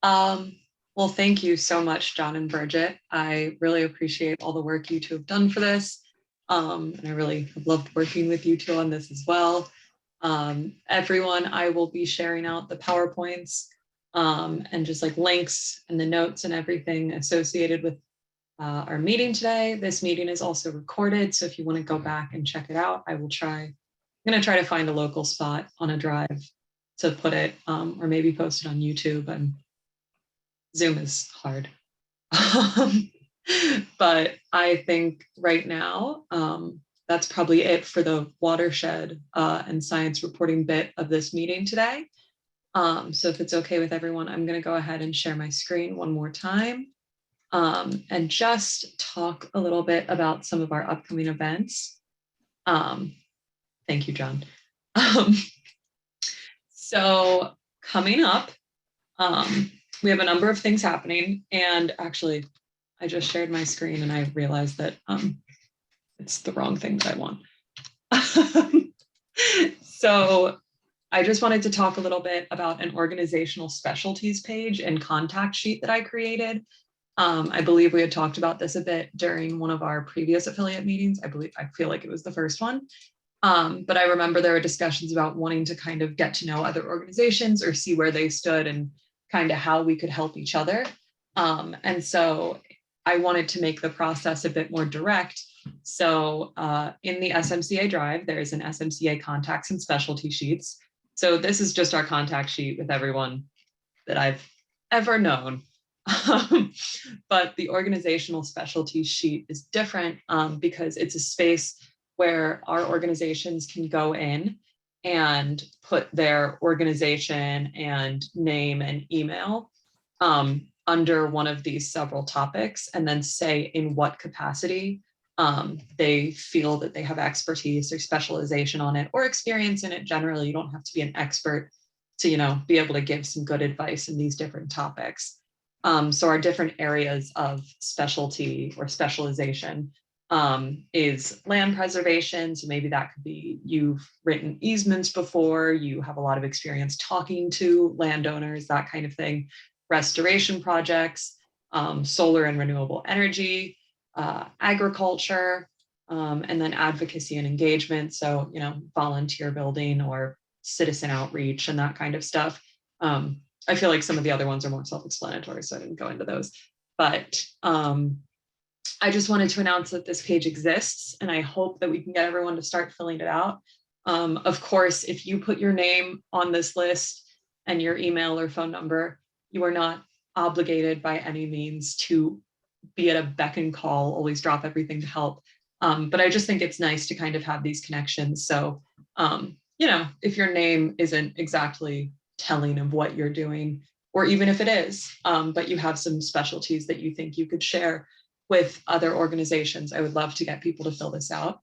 Well, thank you so much, John and Bridget. I really appreciate all the work you two have done for this. And I really have loved working with you two on this as well. Everyone, I will be sharing out the PowerPoints and just like links and the notes and everything associated with our meeting today. This meeting is also recorded, so if you want to go back and check it out, I'm going to try to find a local spot on a drive to put it, or maybe post it on YouTube. And Zoom is hard. But I think right now, that's probably it for the watershed and science reporting bit of this meeting today. So if it's okay with everyone, I'm going to go ahead and share my screen one more time and just talk a little bit about some of our upcoming events. Thank you, John. So coming up, we have a number of things happening, and actually I just shared my screen and I realized that it's the wrong thing that I want. So I just wanted to talk a little bit about an organizational specialties page and contact sheet that I created. I believe we had talked about this a bit during one of our previous affiliate meetings. I feel like it was the first one. But I remember there were discussions about wanting to kind of get to know other organizations or see where they stood and kind of how we could help each other. And so I wanted to make the process a bit more direct. So in the SMCA drive, there's an SMCA contacts and specialty sheets. So this is just our contact sheet with everyone that I've ever known. But the organizational specialty sheet is different because it's a space where our organizations can go in and put their organization and name and email under one of these several topics, and then say in what capacity they feel that they have expertise or specialization on it or experience in it. Generally, you don't have to be an expert to, be able to give some good advice in these different topics. So our different areas of specialty or specialization is land preservation. So maybe that could be you've written easements before, you have a lot of experience talking to landowners, that kind of thing. Restoration projects, solar and renewable energy, agriculture, and then advocacy and engagement. So, volunteer building or citizen outreach and that kind of stuff. I feel like some of the other ones are more self-explanatory, so I didn't go into those. But I just wanted to announce that this page exists, and I hope that we can get everyone to start filling it out. Of course, if you put your name on this list and your email or phone number, you are not obligated by any means to be at a beck and call, always drop everything to help. But I just think it's nice to kind of have these connections. So, if your name isn't exactly telling of what you're doing, or even if it is, but you have some specialties that you think you could share with other organizations, I would love to get people to fill this out.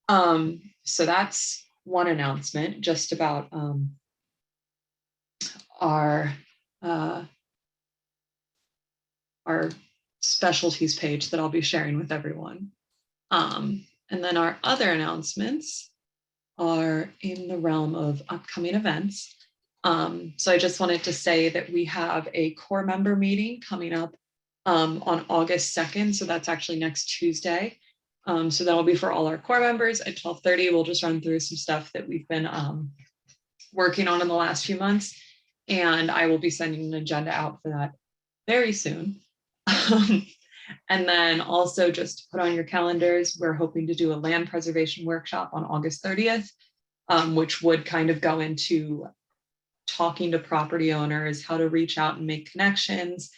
So that's one announcement just about our specialties page that I'll be sharing with everyone. And then our other announcements are in the realm of upcoming events. So I just wanted to say that we have a core member meeting coming up on August 2nd. So that's actually next Tuesday. So that'll be for all our core members at 12:30. We'll just run through some stuff that we've been working on in the last few months. And I will be sending an agenda out for that very soon. And then also just put on your calendars, we're hoping to do a land preservation workshop on August 30th, which would kind of go into talking to property owners, how to reach out and make connections,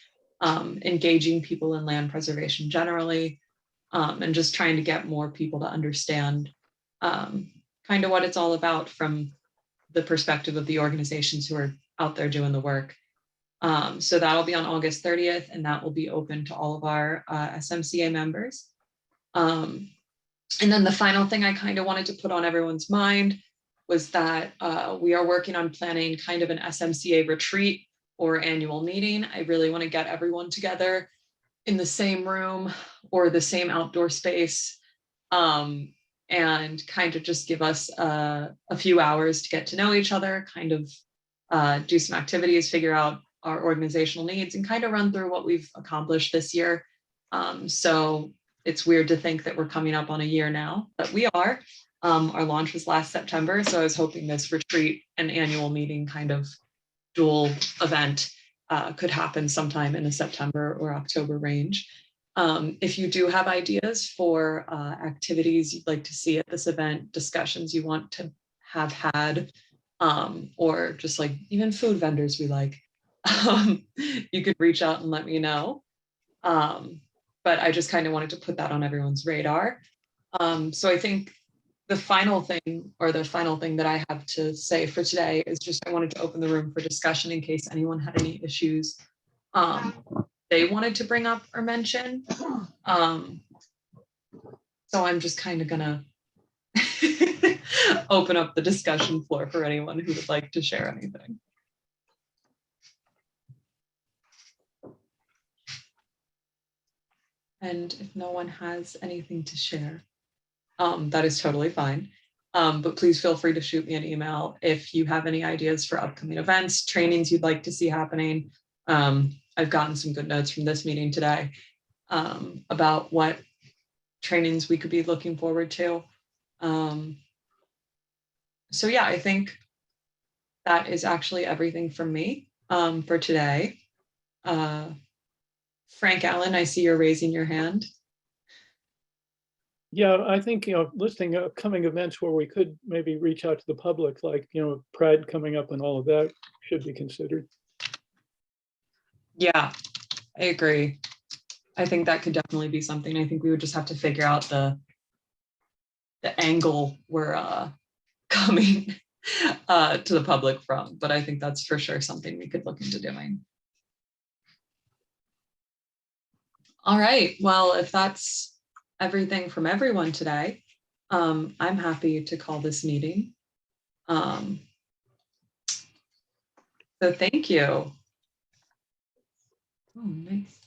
engaging people in land preservation generally, and just trying to get more people to understand kind of what it's all about from the perspective of the organizations who are out there doing the work. So that'll be on August 30th, and that will be open to all of our SMCA members. And then the final thing I kind of wanted to put on everyone's mind was that we are working on planning kind of an SMCA retreat or annual meeting. I really want to get everyone together in the same room or the same outdoor space, and kind of just give us a few hours to get to know each other, kind of do some activities, figure out our organizational needs, and kind of run through what we've accomplished this year. So it's weird to think that we're coming up on a year now, but we are. Our launch was last September, so I was hoping this retreat and annual meeting kind of dual event could happen sometime in the September or October range. If you do have ideas for activities you'd like to see at this event, discussions you want to have had, or just like even food vendors we like, you could reach out and let me know. But I just kind of wanted to put that on everyone's radar. So I think the final thing that I have to say for today is just I wanted to open the room for discussion in case anyone had any issues they wanted to bring up or mention. So I'm just kind of gonna open up the discussion floor for anyone who would like to share anything. And if no one has anything to share, that is totally fine. But please feel free to shoot me an email if you have any ideas for upcoming events, trainings you'd like to see happening. I've gotten some good notes from this meeting today about what trainings we could be looking forward to. So yeah, I think that is actually everything from me for today. Frank Allen, I see you're raising your hand. Yeah, I think, listing upcoming events where we could maybe reach out to the public, like, Pride coming up and all of that should be considered. Yeah, I agree. I think that could definitely be something. I think we would just have to figure out the angle we're coming to the public from, but I think that's for sure something we could look into doing. All right, well, if that's everything from everyone today, I'm happy to call this meeting. So thank you. Oh, nice.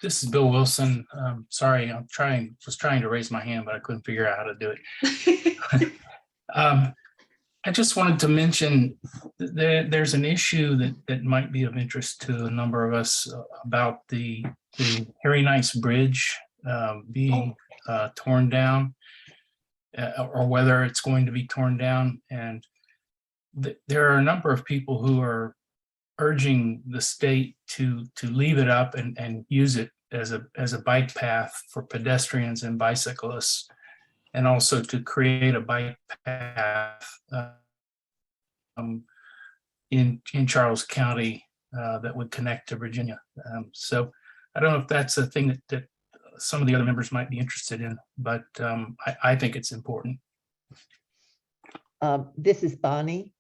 This is Bill Wilson. Sorry, was trying to raise my hand, but I couldn't figure out how to do it. I just wanted to mention there's an issue that might be of interest to a number of us about the Harry Nice Bridge being torn down, or whether it's going to be torn down. And there are a number of people who are urging the state to leave it up and use it as a bike path for pedestrians and bicyclists, and also to create a bike path in Charles County that would connect to Virginia. So I don't know if that's a thing that some of the other members might be interested in, but I think it's important. This is Bonnie.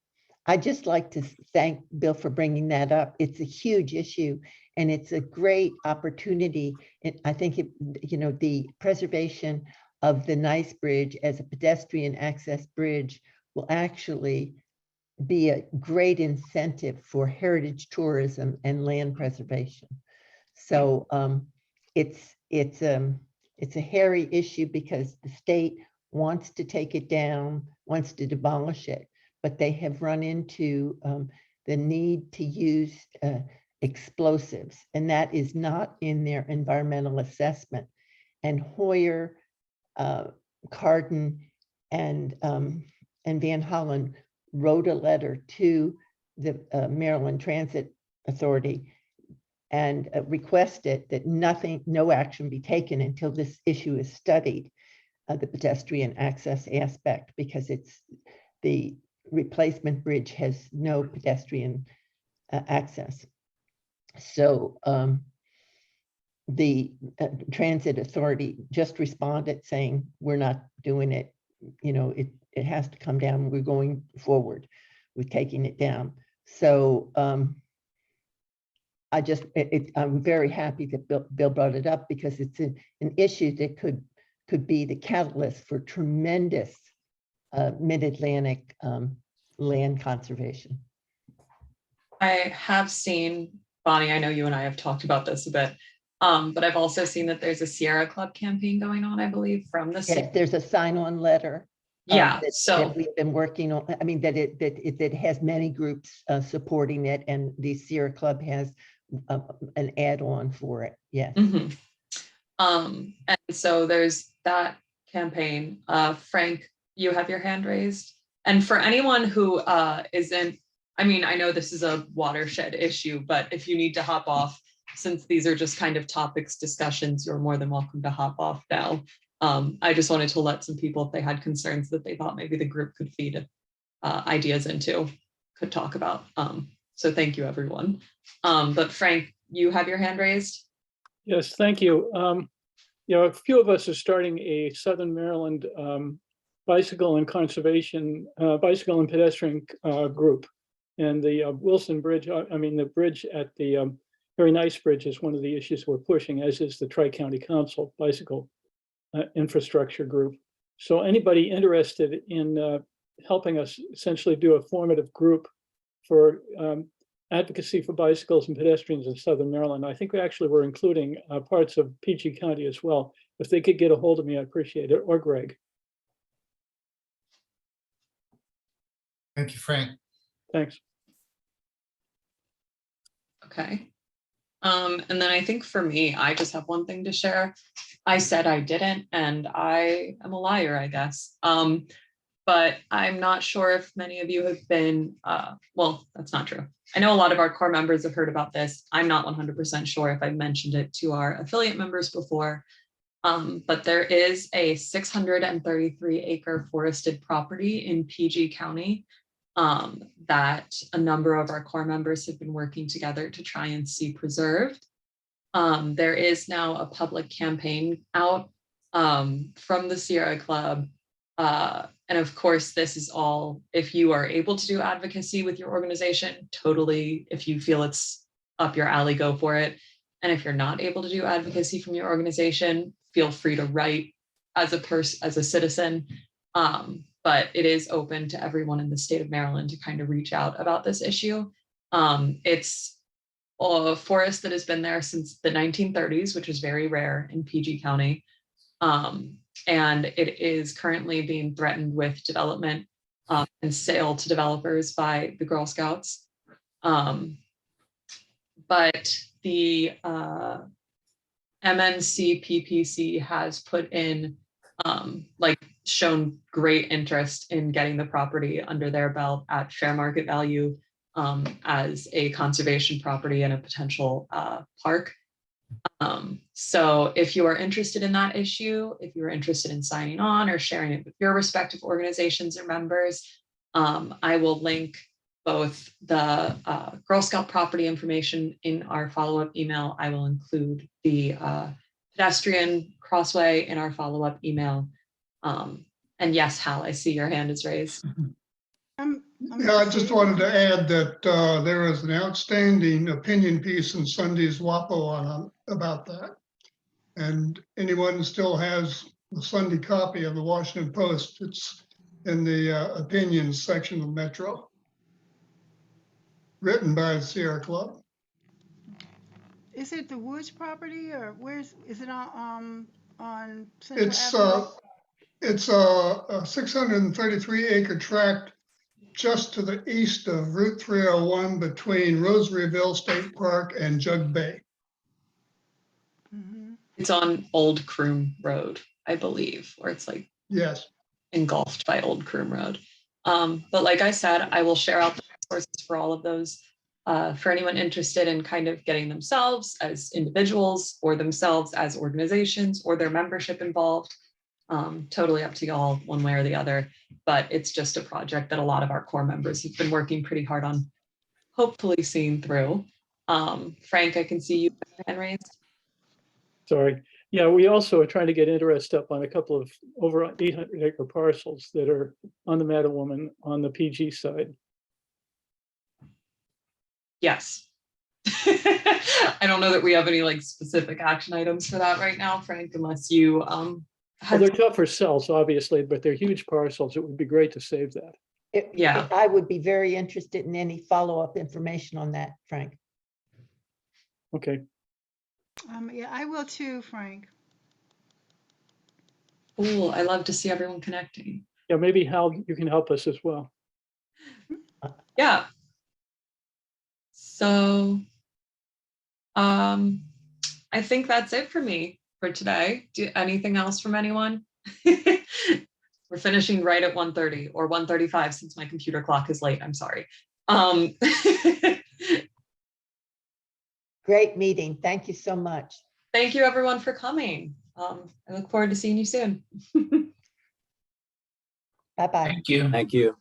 I'd just like to thank Bill for bringing that up. It's a huge issue and it's a great opportunity. I think, the preservation of the Nice Bridge as a pedestrian access bridge will actually be a great incentive for heritage tourism and land preservation. So it's a hairy issue because the state wants to take it down, wants to demolish it, but they have run into the need to use explosives, and that is not in their environmental assessment. And Hoyer, Carden, and Van Hollen wrote a letter to the Maryland Transit Authority and requested that no action be taken until this issue is studied, the pedestrian access aspect, because the replacement bridge has no pedestrian access. So the Transit Authority just responded saying, we're not doing it. It has to come down. We're going forward with taking it down. So I'm very happy that Bill brought it up, because it's an issue that could be the catalyst for tremendous mid-Atlantic land conservation. I have seen, Bonnie, I know you and I have talked about this a bit, but I've also seen that there's a Sierra Club campaign going on, I believe, from the Yes, there's a sign-on letter. Yeah, that we've been working on. I mean, that it has many groups supporting it, and the Sierra Club has an add-on for it. Yes. Mm-hmm. And so there's that campaign. Frank, you have your hand raised. And for anyone who isn't, I mean, I know this is a watershed issue, but if you need to hop off, since these are just kind of topics, discussions, you're more than welcome to hop off now. I just wanted to let some people, if they had concerns that they thought maybe the group could feed ideas into, could talk about. So thank you, everyone. But Frank, you have your hand raised. Yes, thank you. A few of us are starting a Southern Maryland bicycle and pedestrian group. And the Wilson Bridge, the bridge at the Harry Nice Bridge is one of the issues we're pushing, as is the Tri-County Council Bicycle Infrastructure Group. So anybody interested in helping us essentially do a formative group for advocacy for bicycles and pedestrians in Southern Maryland, I think we're including parts of PG County as well. If they could get a hold of me, I'd appreciate it, or Greg. Thank you, Frank. Thanks. Okay. And then I think for me, I just have one thing to share. I said I didn't, and I am a liar, I guess. But I'm not sure if many of you have been, well, that's not true. I know a lot of our core members have heard about this. I'm not 100% sure if I mentioned it to our affiliate members before, but there is a 633-acre forested property in PG County that a number of our core members have been working together to try and see preserved. There is now a public campaign out from the Sierra Club. And of course, this is all, if you are able to do advocacy with your organization, totally, if you feel it's up your alley, go for it. And if you're not able to do advocacy from your organization, feel free to write as a citizen. But it is open to everyone in the state of Maryland to kind of reach out about this issue. It's a forest that has been there since the 1930s, which is very rare in PG County. And it is currently being threatened with development and sale to developers by the Girl Scouts. But the MNC PPC has put in, shown great interest in getting the property under their belt at fair market value as a conservation property and a potential park. So if you are interested in that issue, if you're interested in signing on or sharing it with your respective organizations or members, I will link both the Girl Scout property information in our follow-up email. I will include the pedestrian crossway in our follow-up email. And yes, Hal, I see your hand is raised. Yeah, I just wanted to add that there is an outstanding opinion piece in Sunday's WAPO about that. And anyone who still has the Sunday copy of the Washington Post, it's in the opinions section of Metro, written by the Sierra Club. Is it the Woods property or is it on Central It's Avenue? it's a 633 acre tract just to the east of Route 301 between Rosaryville State Park and Jug Bay. Mhm. It's on Old Croom Road, I believe, or it's like Yes. engulfed by Old Croom Road. But like I said, I will share out the resources for all of those for anyone interested in kind of getting themselves as individuals or themselves as organizations or their membership involved. Totally up to y'all one way or the other, but it's just a project that a lot of our core members have been working pretty hard on, hopefully seeing through. Frank, I can see you have your hand raised. Sorry. Yeah, we also are trying to get interest up on a couple of over 800 acre parcels that are on the Mattawoman on the PG side. Yes. I don't know that we have any like specific action items for that right now, Frank, unless you Well, they're tough for sales, obviously, but they're huge parcels. It would be great to save that. Yeah. I would be very interested in any follow-up information on that, Frank. Okay. Yeah, I will too, Frank. Cool. I love to see everyone connecting. Yeah, maybe Hal, you can help us as well. Yeah. So I think that's it for me for today. Anything else from anyone? We're finishing right at 1:30 or 1:35 since my computer clock is late. I'm sorry. Great meeting. Thank you so much. Thank you everyone for coming. I look forward to seeing you soon. Bye-bye. Thank you. Thank you.